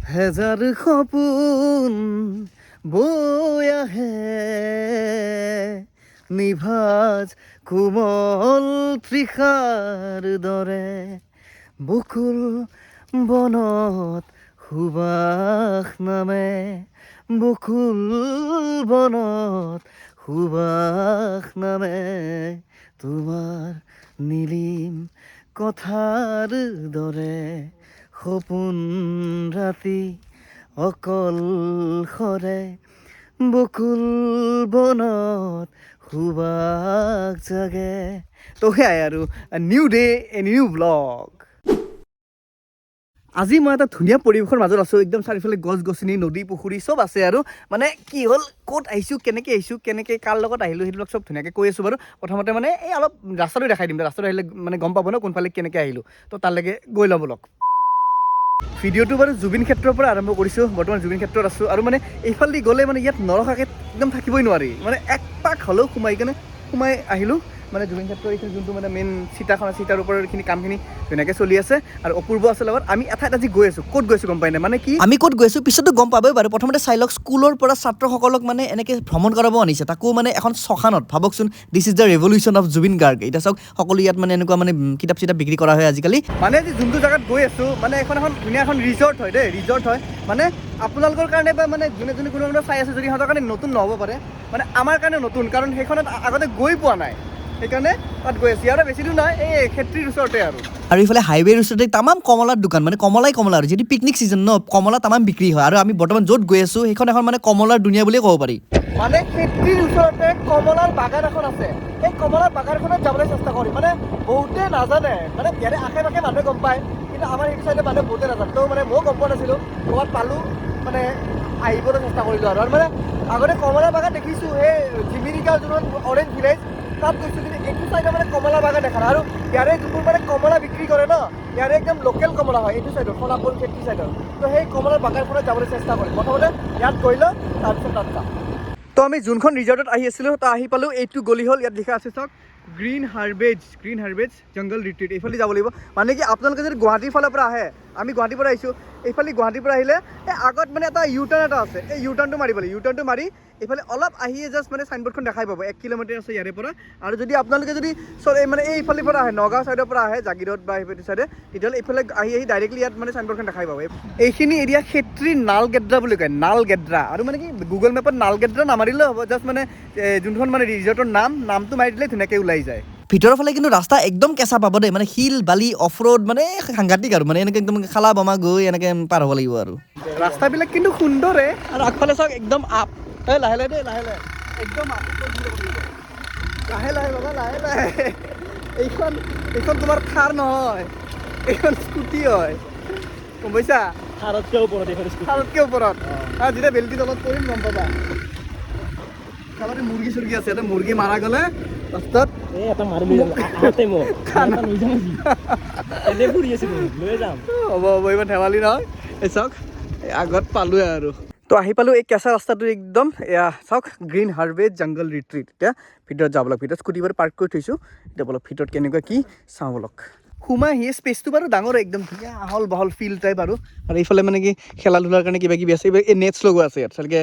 হেজাৰ সপোন বৈ আহে নিভাজ কোমল তৃষাৰ দৰে বকুল বনত সুবাস নামে বকুল বনত সুবাস নামে তোমাৰ নীলিম কথাৰ দৰে সপোন ৰাতি অকলশৰে বকুল বনত সুবাস জাগে তো সেয়াই আৰু new day a new blog আজি মই এটা ধুনীয়া পৰিৱেশৰ মাজত আছোঁ একদম চাৰিওফালে গছ গছনি নদী পুখুৰী চব আছে আৰু মানে কি হ'ল ক'ত আহিছোঁ কেনেকৈ কাৰ লগত আহিলোঁ সেইবিলাক চব ধুনীয়াকৈ কৈ আছোঁ বাৰু প্ৰথমতে মানে এই অলপ ৰাস্তাটো দেখাই দিম ৰাস্তাটো আহিলে মানে গম পাব ন কোনফালে কেনেকৈ আহিলোঁ তো তালৈকে গৈ ল'ব লওক ভিডিঅ'টো বাৰু জুবিন ক্ষেত্ৰৰ পৰা আৰম্ভ কৰিছোঁ বৰ্তমান জুবিন ক্ষেত্ৰত আছোঁ আৰু মানে এইফালেদি গ'লে মানে ইয়াত নৰখাকৈ একদম থাকিবই নোৱাৰি মানে এক পাক হ'লেও সোমাই আহিলোঁ মানে জুবিন ক্ষেত্ৰৰ এইখিনি যোনটো মানে মেইন চিতাখন আছে চিতাৰ ওপৰৰ এইখিনি কামখিনি ধুনীয়াকৈ চলি আছে আৰু অপূৰ্ব আছে লগত আমি এঠাইত আজি গৈ আছোঁ ক'ত গৈছোঁ গম পাই নাই মানে কি আমি ক'ত গৈছোঁ পিছতো গম পাবই বাৰু প্ৰথমতে চাই লওক স্কুলৰ পৰা ছাত্ৰসকলক মানে এনেকৈ ভ্ৰমণ কৰাব আনিছে তাকো মানে এখন শ্মশানত ভাবকচোন this is the revolution of Zubeen Garg এতিয়া চাওক সকলো ইয়াত মানে এনেকুৱা মানে কিতাপ চিতাপ বিক্ৰী কৰা হয় আজিকালি মানে আজি যোনটো জেগাত গৈ আছোঁ মানে এখন ধুনীয়া এখন ৰিজৰ্ট হয় দেই ৰিজৰ্ট হয় মানে আপোনালোকৰ কাৰণে বা মানে যোনে কোনোবা চাই আছে যদি সিহঁতৰ কাৰণে নতুন নহ'ব পাৰে মানে আমাৰ কাৰণে নতুন কাৰণ সেইখনত আগতে গৈ পোৱা নাই সেইকাৰণে তাত গৈ আছোঁ আৰু বেছি দূৰ নহয় এই খেত্ৰীৰ ওচৰতে আৰু এইফালে হাইৱেৰ ওচৰতে তামাম কমলাৰ দোকান মানে কমলা আৰু যদি পিকনিক ছিজন ন কমলা তামাম বিক্ৰী হয় আৰু আমি বৰ্তমান য'ত গৈ আছোঁ সেইখন এখন মানে কমলাৰ দুনিয়া বুলিয়ে ক'ব পাৰি মানে খেত্ৰীৰ ওচৰতে কমলাৰ বাগান এখন আছে সেই কমলাৰ বাগানখনত যাবলৈ চেষ্টা কৰিম মানে বহুতে নাজানে মানে ইয়াৰে আশে পাশে মানুহে গম পায় কিন্তু আমাৰ সেইটো চাইডে মানুহে বহুতে নাজানে তো মানে ময়ো গম পোৱা নাছিলোঁ ক'ৰবাত পালোঁ মানে আহিবলৈ চেষ্টা কৰিলোঁ আৰু মানে আগতে কমলাৰ বাগান দেখিছোঁ এই জিমিৰিকা যোনখন অৰেঞ্জ ভিলেজ তাত গৈছোঁ কিন্তু এইটো চাইডে মানে কমলা বাগান দেখা নাই আৰু ইয়াৰে যোনবোৰ মানে কমলা বিক্ৰী কৰে ন ইয়াৰে একদম লোকেল কমলা হয় এইটো চাইডত সোণাপুৰ খেতি চাইডত তো সেই কমলাৰ বাগানখনত যাবলৈ চেষ্টা কৰিম প্ৰথমতে ইয়াত গৈ লওঁ তাৰপিছত তাত যাম তো আমি যোনখন ৰিজৰ্টত আহি আছিলোঁ তো আহি পালোঁ এইটো গলি হ'ল ইয়াত লিখা আছে চাওক গ্ৰীণ হাৰ্বেজ জংগল ৰিট্ৰিট এইফালে যাব লাগিব মানে কি আপোনালোকে যদি গুৱাহাটীৰ ফালৰ পৰা আহে আমি গুৱাহাটীৰ পৰা আহিছোঁ এইফালে গুৱাহাটীৰ পৰা আহিলে এই আগত মানে এটা ইউটাৰ্ণ এটা আছে এই ইউটাৰ্ণটো মাৰিব লাগিব ইউটাৰ্ণটো মাৰি এইফালে অলপ আহিয়ে জাষ্ট মানে চাইনবোৰ্ডখন দেখাই পাব 1 কিলোমিটাৰ আছে ইয়াৰে পৰা আৰু যদি আপোনালোকে যদি মানে এইফালৰ পৰা আহে নগাঁও চাইডৰ পৰা আহে জাগিৰোড বা এইফালে চাইডে তেতিয়াহ'লে এইফালে আহি ডাইৰেক্টলি ইয়াত মানে চাইনবোৰ্ডখন দেখাই পাব এইখিনি এৰিয়া খেত্ৰী নালগেদ্ৰা বুলি কয় নালগেদ্ৰা আৰু মানে কি গুগল মেপত নালগেদ্ৰা নামাৰিলেও হ'ব জাষ্ট মানে যোনখন মানে ৰিজৰ্টৰ নামটো মাৰি দিলে ধুনীয়াকৈ ওলাই যায় ভিতৰৰ ফালে কিন্তু ৰাস্তা একদম কেঁচা পাব দেই মানে শিল বালি অফ ৰোড মানে সাংঘাতিক আৰু মানে এনেকৈ একদম খালা বমা গৈ এনেকৈ পাৰ হ'ব লাগিব আৰু ৰাস্তাবিলাক কিন্তু সুন্দৰে আৰু আগফালে চাওক একদম আপ লাহে লাহে দেই লাহে লাহে একদম আপ লাহে লাহে বাবা লাহে এইখন তোমাৰ থাৰ নহয় এইখন স্কুটি হয় গম পাইছা থাৰতকৈ ওপৰত যেতিয়া বেলটি তলত কৰিম গম পাবা মুৰ্গী চুৰ্গী আছে এটা মুৰ্গী মাৰা গ'লে ৰাস্তাত হ'ব ইমান ধেমালি নহয় এই চাওক আগত পালোৱে আৰু তো আহি পালোঁ এই কেঁচা ৰাস্তাটো একদম এয়া চাওক গ্ৰীণ হাৰ্বেজ জংগল ৰিট্ৰিট এতিয়া ভিতৰত যাব লওক ভিতৰত স্কুটি বাৰু পাৰ্ক কৰি থৈছোঁ এতিয়া বলক ভিতৰত কেনেকুৱা কি চাওঁ বলক সোমাই আহি স্পেচটো বাৰু ডাঙৰ একদম ধুনীয়া আহল বহল ফিল্ড টাইপ আৰু এইফালে মানে কি খেলা ধূলাৰ কাৰণে কিবা কিবি আছে এই নেটছ লগোৱা আছে ইয়াত চালকে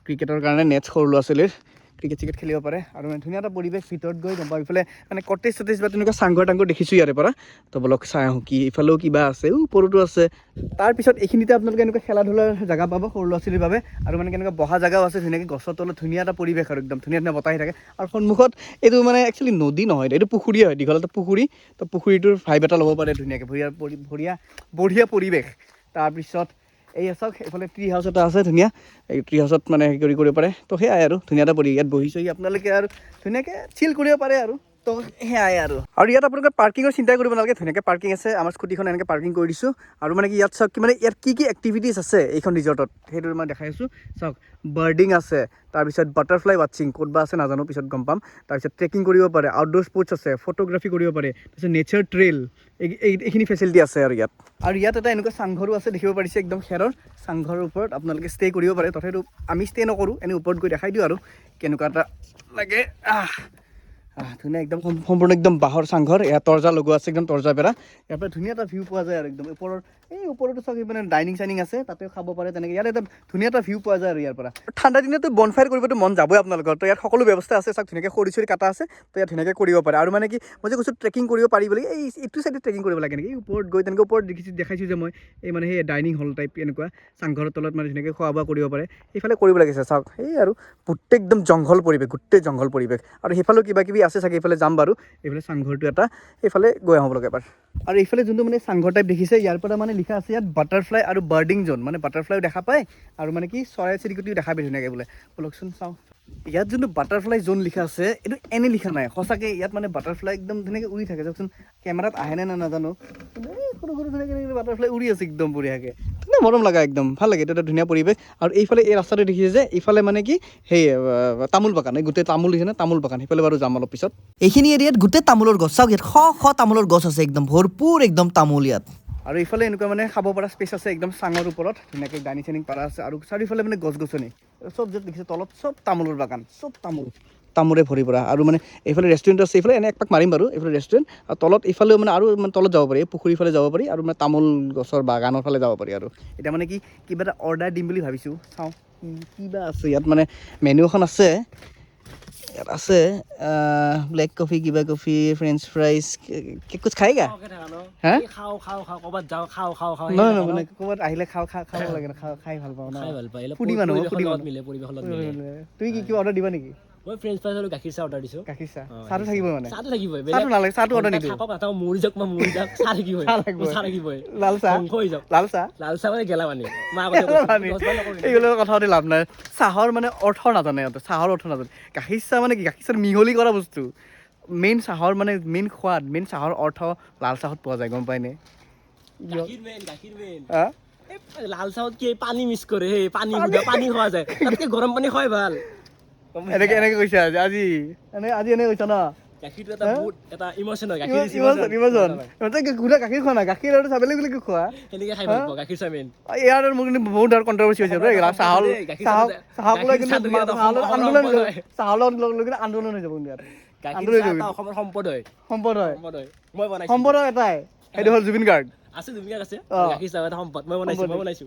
ক্ৰিকেটৰ কাৰণে নেটছ সৰু ল'ৰা ছোৱালীৰ ক্ৰিকেট চিকেট খেলিব পাৰে আৰু মানে ধুনীয়া এটা পৰিৱেশ ভিতৰত গৈ গম পাওঁ ইফালে মানে কটেজ চটেজ বা তেনেকুৱা চাংঘৰ টাংঘৰ দেখিছোঁ ইয়াৰে পৰা তো বলক চাই আহোঁ কি ইফালেও কিবা আছে ওপৰতো আছে তাৰপিছত এইখিনিতে আপোনালোকে এনেকুৱা খেলা ধূলাৰ জেগা পাব সৰু ল'ৰা ছোৱালীৰ বাবে আৰু মানে কেনেকুৱা বহা জেগাও আছে ধুনীয়াকৈ গছৰ তলত ধুনীয়া এটা পৰিৱেশ আৰু একদম ধুনীয়া ধুনীয়া বতাহ থাকে আৰু সন্মুখত এইটো মানে একচুৱেলি নদী নহয় এইটো পুখুৰীয়ে হয় দীঘল এটা পুখুৰী তো পুখুৰীটোৰ ভাইব এটা ল'ব পাৰে ধুনীয়াকৈ বঢ়িয়া পৰিৱেশ তাৰপিছত এই চাওক এইফালে ট্ৰি হাউচ এটা আছে ধুনীয়া এই ট্ৰি হাউচত মানে হেৰি কৰিব পাৰে তো সেয়াই আৰু ধুনীয়া এটা পৰি ইয়াত বহি চহি আপোনালোকে আৰু ধুনীয়াকৈ চিল কৰিব পাৰে আৰু তো সেয়াই আৰু ইয়াত আপোনালোকে পাৰ্কিঙৰ চিন্তা কৰিব নালাগে ধুনীয়াকৈ পাৰ্কিং আছে আমাৰ স্কুটিখন এনেকৈ পাৰ্কিং কৰি দিছোঁ আৰু মানে কি ইয়াত চাওক মানে ইয়াত কি এক্টিভিটিছ আছে এইখন ৰিজৰ্টত সেইটো মই দেখাই আছোঁ চাওক বাৰ্ডিং আছে তাৰপিছত বাটাৰফ্লাই ৱাচিং ক'ত বা আছে নাজানো পিছত গম পাম তাৰপিছত ট্ৰেকিং কৰিব পাৰে আউটড'ৰ স্পৰ্টছ আছে ফটোগ্ৰাফী কৰিব পাৰে তাৰপিছত নেচাৰ ট্ৰেইল এইখিনি ফেচিলিটি আছে আৰু ইয়াত এটা এনেকুৱা চাংঘৰো আছে দেখিব পাৰিছে একদম খেৰৰ চাংঘৰৰ ওপৰত আপোনালোকে ষ্টে কৰিব পাৰে তথাপিতো আমি ষ্টে নকৰোঁ এনেই ওপৰত গৈ দেখাই দিওঁ আৰু কেনেকুৱা এটা লাগে ধুনীয়া একদম সম্পূৰ্ণ একদম বাঁহৰ চাংঘৰ ইয়াত তৰ্জা লগোৱা আছে একদম তৰ্জা পেৰা ইয়াৰ পৰা ধুনীয়া এটা ভিউ পোৱা যায় আৰু একদম ওপৰৰ এই ওপৰতো চাওক মানে ডাইনিং চাইনিং আছে তাতেও খাব পাৰে তেনেকৈ ইয়াত এটা ধুনীয়া এটা ভিউ পোৱা যায় আৰু ইয়াৰ পৰা ঠাণ্ডা দিনতো বনফায়াৰ কৰিবতো মন যাবই আপোনালোকৰ তো ইয়াত সকলো ব্যৱস্থা আছে চাওক ধুনীয়াকৈ খৰি চৰি কাটা আছে তো ইয়াত ধুনীয়াকৈ কৰিব পাৰে আৰু মানে কি মই যে কৈছোঁ ট্ৰেকিং কৰিব পাৰি বুলি এই এইটো চাইডে ট্ৰেকিং কৰিব লাগে নেকি ওপৰত গৈ তেনেকৈ ওপৰত দেখাইছোঁ যে মই এই মানে সেই ডাইনিং হল টাইপ এনেকুৱা চাংঘৰৰ তলত মানে ধুনীয়াকৈ খোৱা বোৱা কৰিব পাৰে সেইফালে কৰিব লাগিছে চাওক এই আৰু গোটেই একদম জংঘল পৰিৱেশ গোটেই জংঘল পৰিৱেশ আৰু সেইফালেও কিবা কিবি আছে চাগে এইফালে যাম বাৰু এইফালে চাংঘৰটো এটা এইফালে গৈ আহোঁ লগা এবাৰ আৰু এইফালে যোনটো মানে চাংঘৰ টাইপ দেখিছে ইয়াৰ পৰা মানে লিখা আছে ইয়াত বাটাৰফ্লাই আৰু বাৰ্ডিং জোন মানে বাটাৰফ্লাইও দেখা পায় আৰু মানে কি চৰাই চিৰিকটিও দেখা পায় ধুনীয়াকৈ বোলে বলকচোন চাওঁ ইয়াত যোনটো বাটাৰফ্লাই জোন লিখা আছে এইটো এনে লিখা নাই সঁচাকৈ ইয়াত মানে বাটাৰফ্লাই একদম ধুনীয়াকৈ উৰি থাকে চাওকচোন কেমেৰাত আহেনে নে নাজানো সৰু সৰু ধুনীয়াকৈ বাটাৰফ্লাই উৰি আছে একদম বঢ়িয়াকৈ ধুনীয়া মৰম লগা একদম ভাল লাগে এইটো এটা ধুনীয়া পৰিৱেশ আৰু এইফালে এই ৰাস্তাটো দেখিছে যে এইফালে মানে কি সেই তামোল বাগান এই গোটেই তামোল দিছে তামোল বাগান সেইফালে বাৰু যাম অলপ পিছত এইখিনি এৰিয়াত গোটেই তামোলৰ গছ চাওক ইয়াত শ তামোলৰ গছ আছে একদম ভৰপূৰ একদম তামোল ইয়াত আৰু এইফালে এনেকুৱা মানে খাব পৰা স্পেচ আছে একদম চাঙৰ ওপৰত ধুনীয়াকৈ ডাইনিং চাইনিং পাৰা আছে আৰু চাৰিওফালে মানে গছ গছনি চব য'ত দেখিছে তলত চব তামোলৰ বাগান চব তামোলে ভৰি পৰা আৰু মানে এইফালে ৰেষ্টুৰেণ্ট আছে এইফালে এনে একপাক মাৰিম বাৰু এইফালে ৰেষ্টুৰেণ্ট আৰু তলত এইফালেও মানে আৰু মানে তলত যাব পাৰি পুখুৰীৰ ফালে যাব পাৰি আৰু মানে তামোল গছৰ বাগানৰ ফালে যাব পাৰি আৰু এতিয়া মানে কি কিবা এটা অৰ্ডাৰ দিম বুলি ভাবিছোঁ চাওঁ কিবা আছে ইয়াত মানে মেনু এখন আছে ইয়াত আছে ব্লেক কফি কিবা কফি ফ্ৰেঞ্চ ফ্ৰাইজ কুছ খাইগা হা নহয় নহয় মানে ক'ৰবাত আহিলে খাব লাগে খাই ভাল পাওঁ ন ফুডি মানুহ তুমি কি কিবা অৰ্ডাৰ দিবা নেকি মই ফ্ৰেঞ্চ ফ্ৰাইজ আৰু গাখীৰ চাহ অৰ্ডাৰ দিছোঁ গাখীৰ চাহ চাহটো থাকিবই মানে চাহটো থাকিবই চাহটো নালাগে চাহটো অৰ্ডাৰ নিদিওঁ নাথাকক মৰি যাওক চাহ থাকিবই চাহ থাকিবই লাল চাহ হৈ যাওক লাল চাহ মানে গেলা পানী এইবিলাক কথা পাতি লাভ নাই চাহৰ মানে অৰ্থ নাজানে সিহঁতে চাহৰ অৰ্থ নাজানে গাখীৰ চাহ মানে কি গাখীৰ চাহ মিহলি কৰা বস্তু মেইন চাহৰ মানে মেইন সোৱাদ মেইন চাহৰ অৰ্থ লাল চাহত পোৱা যায় গম পায়নে লাল চাহত কি পানী মিক্স কৰে সেই পানী খোৱা যায় তাতকে গৰম পানী খোৱাই ভাল এনেকে কৈছে আজি এনে কৈছা ন গাখীৰটো এটা বহুত এটা ইমোচন হয় গাখীৰ গাখীৰ খোৱা নাই গাখীৰ আৰু চাহ বেলেগ বেলেগ খোৱা সেনেকে খাই ভাল পাওঁ গাখীৰ চাহ মেইন ইয়াৰ মোৰ কিন্তু বহুত আৰু কণ্ট্ৰভাৰ্চি হৈছে চাহৰ লগত আন্দোলন হৈ যাব কিন্তু অসমৰ সম্পদ হয় সম্পদ এটাই সেইটো হ'ল জুবিন গাৰ্গ আছে গাখীৰ চাহ এটা সম্পদ মই বনাইছো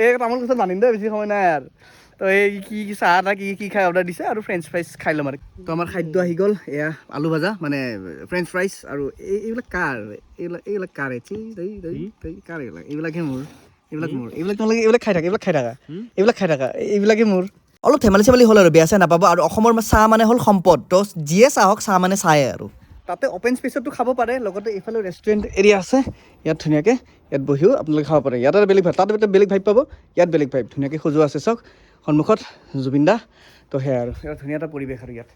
এই তামোল গছত বান্ধিম দে বেছি সময় নাই আৰু তো এই কি চাহ এটা কি খাই অৰ্ডাৰ দিছে আৰু ফ্ৰেঞ্চ ফ্ৰাইজ খাই ল'ম আৰু তো আমাৰ খাদ্য আহি গ'ল এয়া আলু ভাজা মানে ফ্ৰেঞ্চ ফ্ৰাইজ আৰু এইবিলাক কাৰ এইবিলাক কাৰ কাৰ এইবিলাকহে মোৰ তোমালোকে এইবিলাক খাই থাকা এইবিলাকে মোৰ অলপ ধেমালি চেমালি হ'ল আৰু বেয়া চেয়া নাপাব আৰু অসমৰ চাহ মানে হ'ল সম্পদ তো যিয়ে চাহ হওক চাহ মানে চায়ে আৰু তাতে অ'পেন স্পেচতো খাব পাৰে লগতে এইফালে ৰেষ্টুৰেণ্ট এৰিয়া আছে ইয়াত ধুনীয়াকৈ ইয়াত বহিও আপোনালোকে খাব পাৰে ইয়াত এটা বেলেগ ভাইব তাত এটা বেলেগ ভাইব পাব ইয়াত বেলেগ ভাইব ধুনীয়াকৈ সজোৱা আছে চাওক সন্মুখত জুবিন দা তো সেয়া আৰু ইয়াত ধুনীয়া এটা পৰিৱেশ আৰু ইয়াত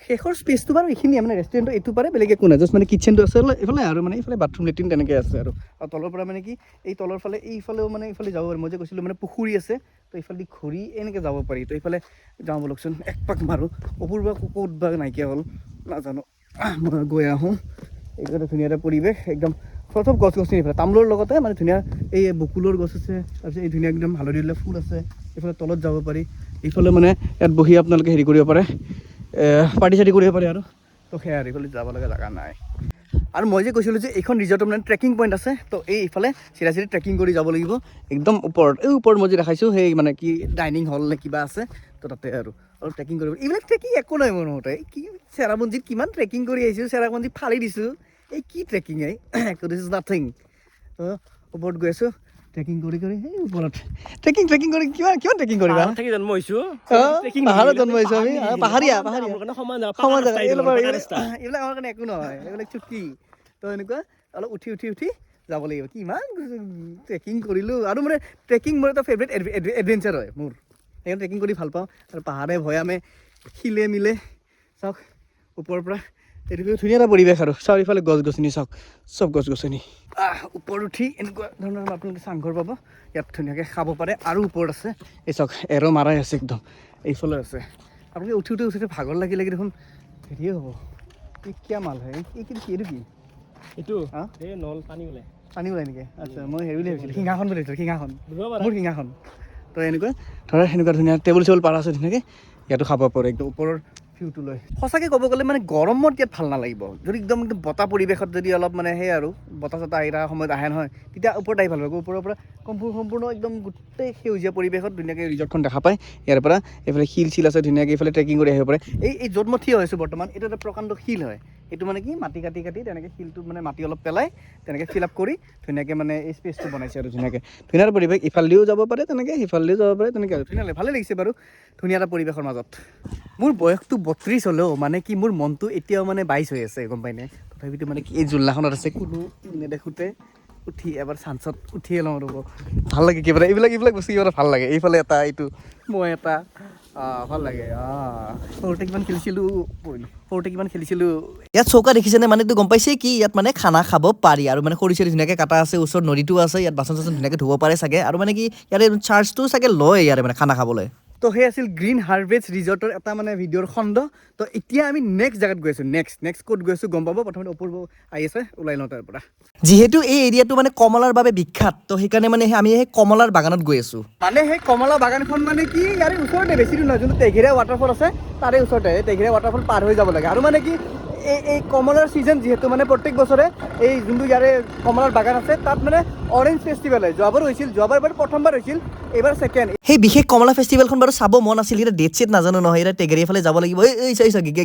শেষৰ স্পেচটো বাৰু এইখিনিয়ে মানে ৰেষ্টুৰেণ্টৰ এইটো পাৰে বেলেগ একো নাই জাষ্ট মানে কিটচেনটো আছে এইফালে আৰু মানে এইফালে বাথৰুম লেট্ৰিন তেনেকৈ আছে আৰু তলৰ পৰা মানে কি এই তলৰ ফালে এইফালেও মানে এইফালে যাব পাৰি মই যে কৈছিলোঁ মানে পুখুৰী আছে তো এইফালে ঘূৰি এনেকৈ যাব পাৰি তো এইফালে যাওঁ বলকচোন একপাক মাৰোঁ অপূৰ্ব ক'ত বা নাইকিয়া হ'ল নাজানো মই গৈ আহোঁ এইটো এটা ধুনীয়া এটা পৰিৱেশ একদম চব গছ গছনি এইফালে তামোলৰ লগতে মানে ধুনীয়া এই বকুলৰ গছ আছে তাৰপিছত এই ধুনীয়া একদম হালধীয়া ফুল আছে এইফালে তলত যাব পাৰি এইফালে মানে ইয়াত বহি আপোনালোকে হেৰি কৰিব পাৰে পাৰ্টি চাৰ্টি কৰিব পাৰে আৰু তো সেয়া আৰু এইফালে যাব লগা জেগা নাই আৰু মই যে কৈছিলোঁ যে এইখন ৰিজৰ্টৰ মানে ট্ৰেকিং পইণ্ট আছে তো এইফালে চিধা ট্ৰেকিং কৰি যাব লাগিব একদম ওপৰত মই যে দেখাইছোঁ সেই মানে কি ডাইনিং হল নে কিবা আছে তো তাতে আৰু ট্ৰেকিং কৰিব এইবিলাক ট্ৰেকিং একো নাই মোৰ মতে কি চেৰাপুঞ্জীত কিমান ট্ৰেকিং কৰি আহিছোঁ চেৰাপুঞ্জীত ফালি দিছোঁ এই কি ট্ৰেকিং দিছ ইজ নাথিং তো ওপৰত গৈ আছোঁ ট্ৰেকিং কৰি সেই ওপৰত ট্ৰেকিং কৰি কিমান ট্ৰেকিং কৰিবা জন্ম হৈছোঁ পাহাৰত জন্ম হৈছোঁ আমি পাহাৰীয়া সমান জেগা এইবিলাক আমাৰ কাৰণে একো নহয় এইবিলাক চুটকি তো এনেকুৱা অলপ উঠি যাব লাগিব কিমান ট্ৰেকিং কৰিলোঁ আৰু মানে ট্ৰেকিং মোৰ এটা ফেভৰেট এডভেঞ্চাৰ হয় মোৰ সেইকাৰণে ট্ৰেকিং কৰি ভাল পাওঁ আৰু পাহাৰে ভৈয়ামে শিলে মিলে চাওক ওপৰৰ পৰা এইটো ধুনীয়া এটা পৰিৱেশ আৰু চাৰিওফালে গছ গছনি চাওক চব গছ গছনি ওপৰত উঠি এনেকুৱা ধৰণৰ আপোনালোকে চাংঘৰ পাব ইয়াত ধুনীয়াকৈ খাব পাৰে আৰু ওপৰত আছে এই চাওক এৰ' মাৰাই আছে একদম এইফালে আছে আপোনালোকে উঠি ভাগৰ লাগি দেখোন হেৰিয়ে হ'ব এই কিয় মাল হয় এইটো কি এইটো নল পানী ওলাই নেকি আচ্ছা মই হেৰি বুলি ভাবিছিলোঁ শিঙাখন বুলি ভাবিছিলোঁ মোৰ শিঙাখন তো এনেকুৱা ধৰা সেনেকুৱা ধুনীয়া টেবুল চেবুল পাৰা আছে ধুনীয়াকৈ ইয়াতো খাব পাৰে একদম ওপৰৰ ভিউটো লৈ সঁচাকৈ ক'ব গ'লে মানে গৰমত ইয়াত ভাল নালাগিব যদি একদম বতাহ পৰিৱেশত যদি অলপ মানে সেই আৰু বতাহ চতাহ আহি থকা সময়ত আহে নহয় তেতিয়া ওপৰত আহি ভাল লাগিব ওপৰৰ পৰা সম্পূৰ্ণ একদম গোটেই সেউজীয়া পৰিৱেশত ধুনীয়াকৈ ৰিজৰ্টখন দেখা পায় ইয়াৰ পৰা এইফালে শিল চিল আছে ধুনীয়াকৈ এইফালে ট্ৰেকিং কৰি আহিব পাৰে এই য'ত মই থিয় হৈছোঁ বৰ্তমান এইটো এটা প্ৰকাণ্ড শিল হয় এইটো মানে কি মাটি কাটি তেনেকৈ শিলটোত মানে মাটি অলপ পেলাই তেনেকৈ ফিল আপ কৰি ধুনীয়াকৈ মানে এই স্পেচটো বনাইছে আৰু ধুনীয়াকৈ ধুনীয়া পৰিৱেশ ইফালেদিও যাব পাৰে তেনেকৈ সিফালেদিও যাব পাৰে তেনেকৈ আৰু ধুনীয়া ভালেই লাগিছে বাৰু ধুনীয়া এটা পৰিৱেশৰ মাজত মোৰ বয়সটো 32 হ'লেও মানে কি মোৰ মনটো এতিয়াও মানে 22 হৈ আছে গম পাইনে তথাপিতো মানে কি এই জোলনাখনত আছে কোনো নেদেখোঁতে উঠি এবাৰ চান্সত উঠিয়ে লওঁ ৰ'ব ভাল লাগে কিবা এইবিলাক বস্তু কিবা ভাল লাগে এইফালে এটা এইটো মই এটা ভাল লাগে সৰুতে কিমান খেলিছিলোঁ ইয়াত চৌকা দেখিছেনে মানে গম পাইছে কি ইয়াত মানে খানা খাব পাৰি আৰু মানে খৰি চৰি ধুনীয়াকৈ কাটা আছে ওচৰত নদীটো আছে ইয়াত বাচন চাচন ধুনীয়াকৈ ধুব পাৰে চাগে আৰু মানে কি ইয়াৰে চাৰ্জটো চাগে লয় ইয়াৰে মানে খানা খাবলৈ তো সেই আছিল গ্ৰীণ হাৰ্ভেষ্ট ৰিজৰ্টৰ এটা মানে ভিডিঅ'ৰ খণ্ড তো এতিয়া আমি নেক্সট জেগাত গৈ আছোঁ নেক্সট ক'ত গৈ আছোঁ গম পাব প্ৰথমতে অপূৰ্ব আহি আছে ওলাই লওঁ তাৰ পৰা যিহেতু এই এৰিয়াটো মানে কমলাৰ বাবে বিখ্যাত তো সেইকাৰণে মানে আমি সেই কমলাৰ বাগানত গৈ আছোঁ মানে সেই কমলা বাগানখন মানে কি ইয়াৰে ওচৰতে বেছি দূৰ নহয় যোনটো তেঘিৰা ৱাটাৰফল আছে তাৰে ওচৰতে তেঘিৰা ৱাটাৰফল পাৰ হৈ যাব লাগে আৰু মানে কি এই কমলাৰ ছিজন যিহেতু মানে প্ৰত্যেক বছৰে এই যোনটো ইয়াৰে কমলাৰ বাগান আছে তাত মানে অৰেঞ্জ ফেষ্টিভেল হয় যোৱাবাৰ প্ৰথমবাৰ হৈছিল এইবাৰ ছেকেণ্ড সেই বিশেষ কমলা ফেষ্টিভেলখন বাৰু চাব মন আছিল এতিয়া ডেট চেট নাজানো নহয় এতিয়া টেগেৰীয়া ফালে যাব লাগিব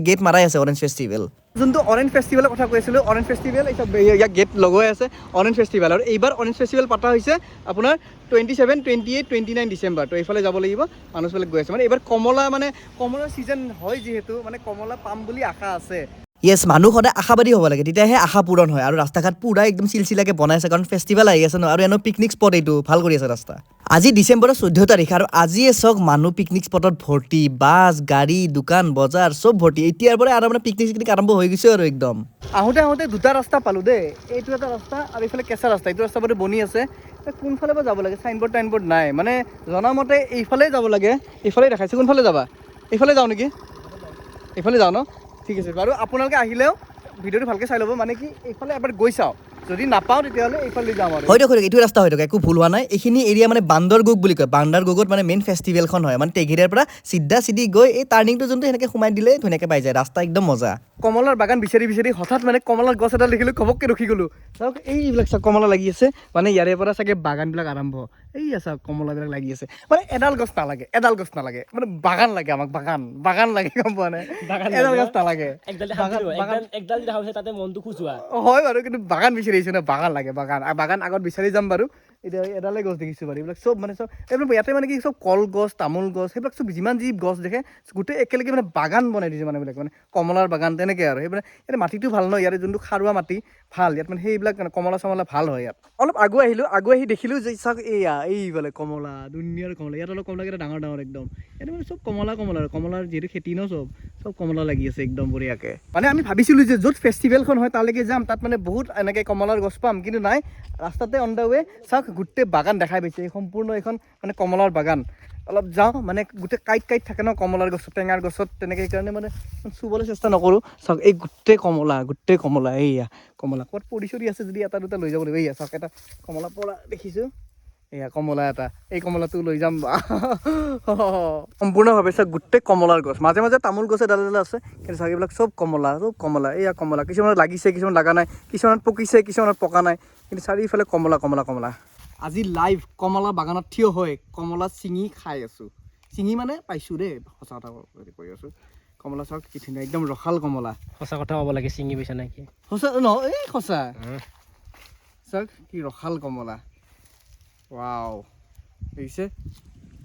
গেট মাৰাই আছে অৰেঞ্জ ফেষ্টিভেল যোনটো অৰেঞ্জ ফেষ্টিভেলৰ কথা কৈ আছিলোঁ অৰেঞ্জ ফেষ্টিভেল এই ইয়াক গেট লগাই আছে অৰেঞ্জ ফেষ্টিভেল আৰু এইবাৰ অৰেঞ্জ ফেষ্টিভেল পতা হৈছে আপোনাৰ 27, 28, 29 ডিচেম্বৰ তো এইফালে যাব লাগিব মানুহবিলাক গৈ আছে মানে এইবাৰ কমলাৰ ছিজন হয় যিহেতু মানে কমলা পাম বুলি আশা আছে য়েছ মানুহ সদায় আশাবাদী হ'ব লাগে তেতিয়াহে আশা পূৰণ হয় আৰু ৰাস্তা ঘাট পুৰা একদম চিলচিলাকৈ বনাইছে কাৰণ ফেষ্টিভেল আহি আছে ন আৰু এনেও পিকনিক স্পট এইটো ভাল কৰি আছে ৰাস্তা আজি ডিচেম্বৰৰ 14 তাৰিখ আৰু আজিয়ে চাওক মানুহ পিকনিক স্পটত ভৰ্তি বাছ গাড়ী দোকান বজাৰ চব ভৰ্তি এতিয়াৰ পৰাই আৰু মানে পিকনিক আৰম্ভ হৈ গৈছে আৰু একদম আহোঁতে দুটা ৰাস্তা পালোঁ দেই এইটো এটা ৰাস্তা আৰু এইফালে কেঁচা ৰাস্তা এইটো ৰাস্তা বাৰু বনি আছে কোনফালে পৰা যাব লাগে চাইনবোৰ্ড নাই মানে জনামতে এইফালে যাব লাগে এইফালে দেখাইছে কোনফালে যাবা এইফালে যাওঁ নেকি এইফালে যাওঁ ন ঠিক আছে বাৰু আপোনালোকে আহিলেও ভিডিঅ'টো ভালকৈ চাই ল'ব মানে কি এইফালে এবাৰ গৈ চাওঁ যদি নাপাওঁ তেতিয়াহ'লে এইফালে যাম আৰু হৈ দিয়ক এইটো ৰাস্তা হৈ থাকে একো ভুল হোৱা নাই এইখিনি এৰিয়া মানে বান্দৰগোগ বুলি কয় বান্দৰগোগত মানে মেইন ফেষ্টিভেলখন হয় মানে তেঘিৰাৰ পৰা চিধা গৈ এই টাৰ্ণিংটো যোনটো সেনেকৈ সোমাই দিলে ধুনীয়াকৈ পাই যায় ৰাস্তা একদম মজা কমলাৰ বাগান বিচাৰি হঠাৎ মানে কমলাৰ গছ এটা দেখিলোঁ ঘপককৈ ৰখি গ'লোঁ চাওক এইবিলাক চাওক কমলা লাগি আছে মানে ইয়াৰে পৰা চাগে বাগানবিলাক আৰম্ভ এই চাওক কমলাবিলাক লাগি আছে মানে এডাল গছ নালাগে মানে বাগান লাগে আমাক বাগান লাগে গম পোৱা নাই এডাল গছ নালাগে একডাল দেখা পাইছে তাতে মনটো খুচুৱা হয় বাৰু কিন্তু বাগান বিচাৰি আহিছোঁ না বাগান লাগে বাগান আগত বিচাৰি যাম বাৰু এতিয়া এডালে গছ দেখিছোঁ বাৰু এইবিলাক চব মানে চব এইবিলাক ইয়াতে মানে কি চব কলগছ তামোল গছ সেইবিলাক চব যিমান যি গছ দেখে গোটেই একেলগে মানে বাগান বনাই দিছে মানুহবিলাক মানে কমলাৰ বাগান তেনেকৈ আৰু সেইবিলাক ইয়াতে মাটিটো ভাল ন ইয়াতে যোনটো সাৰুৱা মাটি ভাল ইয়াত মানে সেইবিলাক কমলা চমলা ভাল হয় ইয়াত অলপ আগুৱাই আহি দেখিলোঁ যে চাওক এইফালে কমলা ধুনীয়াৰ কমলা ইয়াত অলপ কমলাকেইটা ডাঙৰ একদম ইয়াতে মানে চব কমলা আৰু কমলাৰ যিহেতু খেতি ন চব কমলা লাগি আছে একদম বঢ়িয়াকৈ মানে আমি ভাবিছিলোঁ যে য'ত ফেষ্টিভেলখন হয় তালৈকে যাম তাত মানে বহুত এনেকৈ কমলাৰ গছ পাম কিন্তু নাই ৰাস্তাতে অন দ্য ৱে চাওক গোটেই বাগান দেখাই পাইছে সম্পূৰ্ণ এখন মানে কমলাৰ বাগান অলপ যাওঁ মানে গোটেই কাইট থাকে ন কমলাৰ গছত টেঙাৰ গছত তেনেকৈ সেইকাৰণে মানে চুবলৈ চেষ্টা নকৰোঁ চাওক এই গোটেই কমলা এইয়া কমলা ক'ত পৰি চৰি আছে যদি এটা দুটা লৈ যাব লাগিব এইয়া চাওক এটা কমলা পৰা দেখিছোঁ এয়া কমলা এটা এই কমলাটো লৈ যাম সম্পূৰ্ণভাৱে চাওক গোটেই কমলাৰ গছ মাজে মাজে তামোল গছ এডাল আছে কিন্তু চাওক এইবিলাক চব কমলা এয়া কমলা কিছুমানত লাগিছে কিছুমান লগা নাই কিছুমানত পকিছে কিছুমানত পকা নাই কিন্তু চাৰিওফালে কমলা আজি লাইভ কমলা বাগানত থিয় হৈ কমলা ছিঙি খাই আছোঁ ছিঙি মানে পাইছোঁ দেই সঁচা কথা কৈ আছোঁ কমলা চাওক কি ধুনীয়া একদম ৰসাল কমলা সঁচা কথা ক'ব লাগে ছিঙি পাইছা নেকি সঁচা নহয় এই সঁচা চাওক কি ৰসাল কমলা ৱাও দেখিছে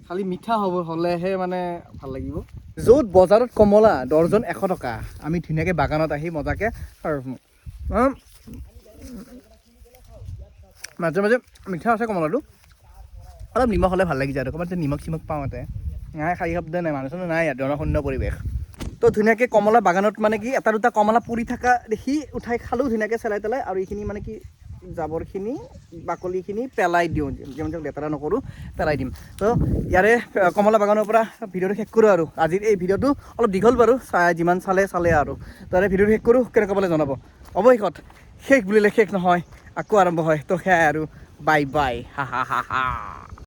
খালি মিঠা হ'লেহে মানে ভাল লাগিব য'ত বজাৰত কমলা দৰ্জন 100 টকা আমি ধুনীয়াকৈ বাগানত আহি মজাকৈ মাজে মাজে মিঠা আছে কমলাটো অলপ নিমখ হ'লে ভাল লাগি যায় আৰু ক'ৰবাত নিমখ চিমখ পাওঁ ইয়াতে নাই খাই শব্দ নাই মানুহ চানুহ নাই ইয়াত জনশূন্য পৰিৱেশ তো ধুনীয়াকৈ কমলা বাগানত মানে কি এটা দুটা কমলা পৰি থকা দেখি উঠাই খালোঁ ধুনীয়াকৈ চেলাই তেলাই আৰু এইখিনি মানে কি জাবৰখিনি বাকলিখিনি পেলাই দিওঁ যিমান লেতেৰা নকৰোঁ পেলাই দিম তো ইয়াৰে কমলা বাগানৰ পৰা ভিডিঅ'টো শেষ কৰোঁ আৰু আজিৰ এই ভিডিঅ'টো অলপ দীঘল বাৰু যিমান চালে আৰু তাৰে ভিডিঅ'টো শেষ কৰোঁ কেনেকুৱা পালে জনাব অৱশেষত শেষ বুলিলে শেষ নহয় আকৌ আৰম্ভ হয় তো সেয়াই আৰু বাই হা